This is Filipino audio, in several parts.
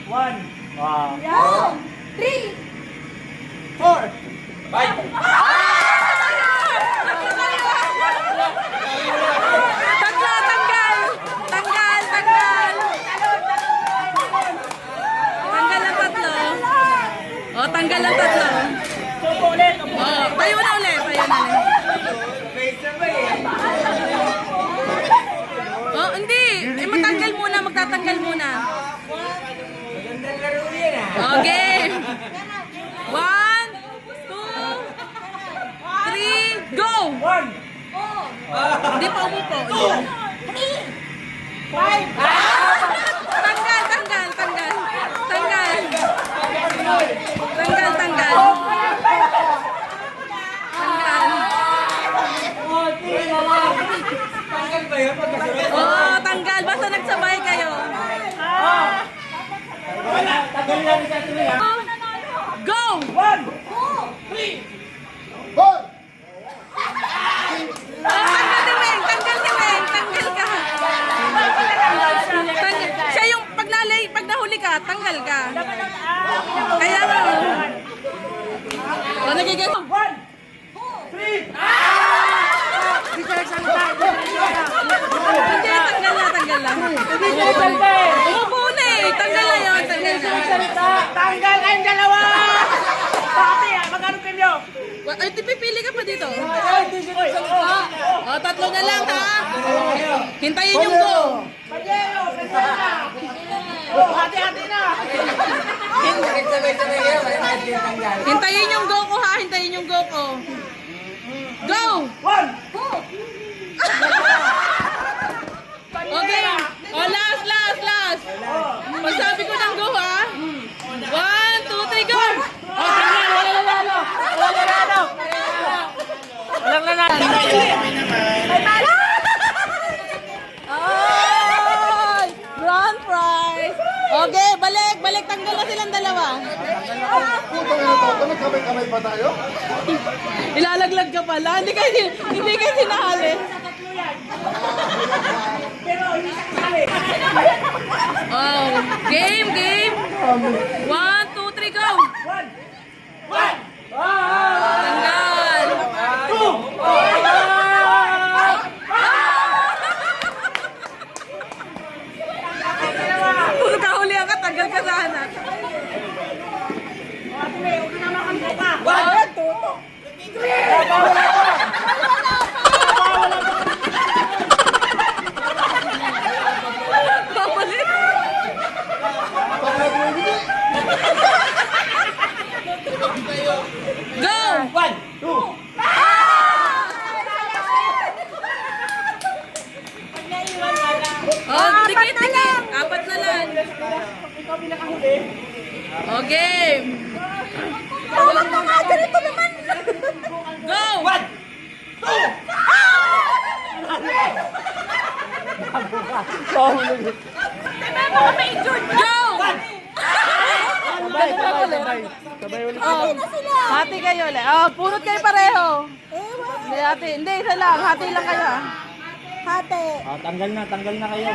1. Wow. 3. 4. 5. Tatlo, tanggal! Tanggal, tanggal! Tanggal ang tatlo. O, tanggal ang tatlo. Subo ulit. O, tayo na ulit, tayo na ulit. Oh, hindi. Matanggal muna, magtatanggal muna. Okay. 1, 2, 3, go! 1. Hindi pa umupo. 5. Tanggal, tanggal, tanggal. Tanggal. Tanggal, tanggal. Tanggal. Tanggal ba yun? Oh, tanggal. Basta nagsabay kayo. Wala. Tanggal lang sa tuloy. Go! 1. 3. Oh, tanggal si Weng. Tanggal si Weng. Tanggal ka. Tanggal. Siya yung pag nahuli ka, tanggal ka. Kaya nga. Oh, nagigil. 1. 3. Hindi, tanggal na, tanggal lang. Umupo na eh. Tanggal na yun, tanggal na. Tanggal kayong dalawa! Pati magkano kayo? Ay, pipili ka pa dito. Ay, di sila salita. Oh, tatlo na lang ha. Hintayin yung go. Pagero, presenta. Hati-hati na. Hintayin yung go ko ha. Hintayin yung go ko. Go! 1. Okay. Oh, last, last, last. Pag sabi ko ng go ha. 1, 2, 3, go! Oh, tanggal. Wala nanalo. Wala nanalo. Walang nanalo. Ay! Grand prize! Okay, balik, balik. Tanggal na silang dalawa. Kamay-kamay pa tayo? Ilalaglag ka pala. Hindi kayo sinahali. Pero hindi siya kasali. Oh, game, game. 1, 2, 3, go! 1. 1. Tanggal. 2. Puro kahuli ka, tanggal ka sana. Babalik. Go! 1. 2. Oh, dikit, dikit. Apat na lang. Ikaw pinakahuli. Oh, game. Tawag mo nga, ganito naman. Go! 1. 2. Go! Sabay, sabay, sabay ulit. Oh, Na sila. hati kayo ulit. Oh, punot kayo pareho. Ewan. Hindi, hati. Hindi, isa lang. Hati lang kayo. ah. Hati. Tanggal na kayo.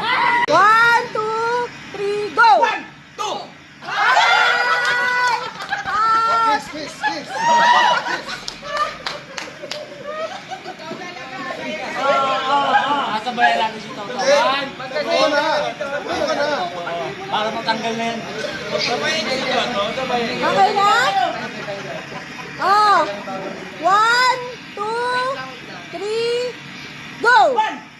1, 2, 3, go! 1. 2. Ay! Ah! Kiss, kiss, kiss. Sabayan natin si Toto. 1. Ano na? Ano ka na? Para matanggal na yan. Sabayin niyo si Toto. Sabayin niyo. Okay na? Oh. 1, 2, 3, go! 1.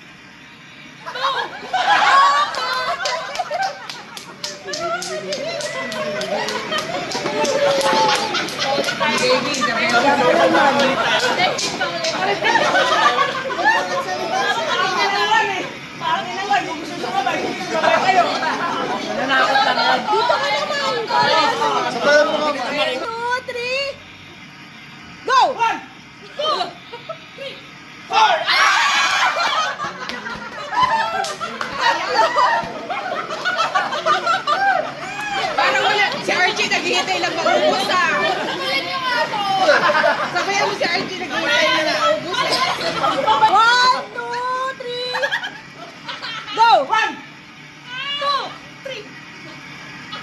Parang inawan. Kung gusto sumabay, sumabay kayo. Nanakot lang yan. Dito ka naman. Sabayan mo nga. 1, 2, 3, go! 1. 2. 3. 4. Parang wala. Si Archie naghihintay lang maubos ah. Sabayan mo si Archie naghihintay lang maubos. 1, 2, 3, go! 1. 2.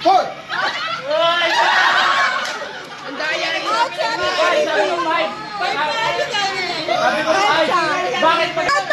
3. Four! Ang daya rin. Out, 7, 8. Sabi ko five. Bakit pa?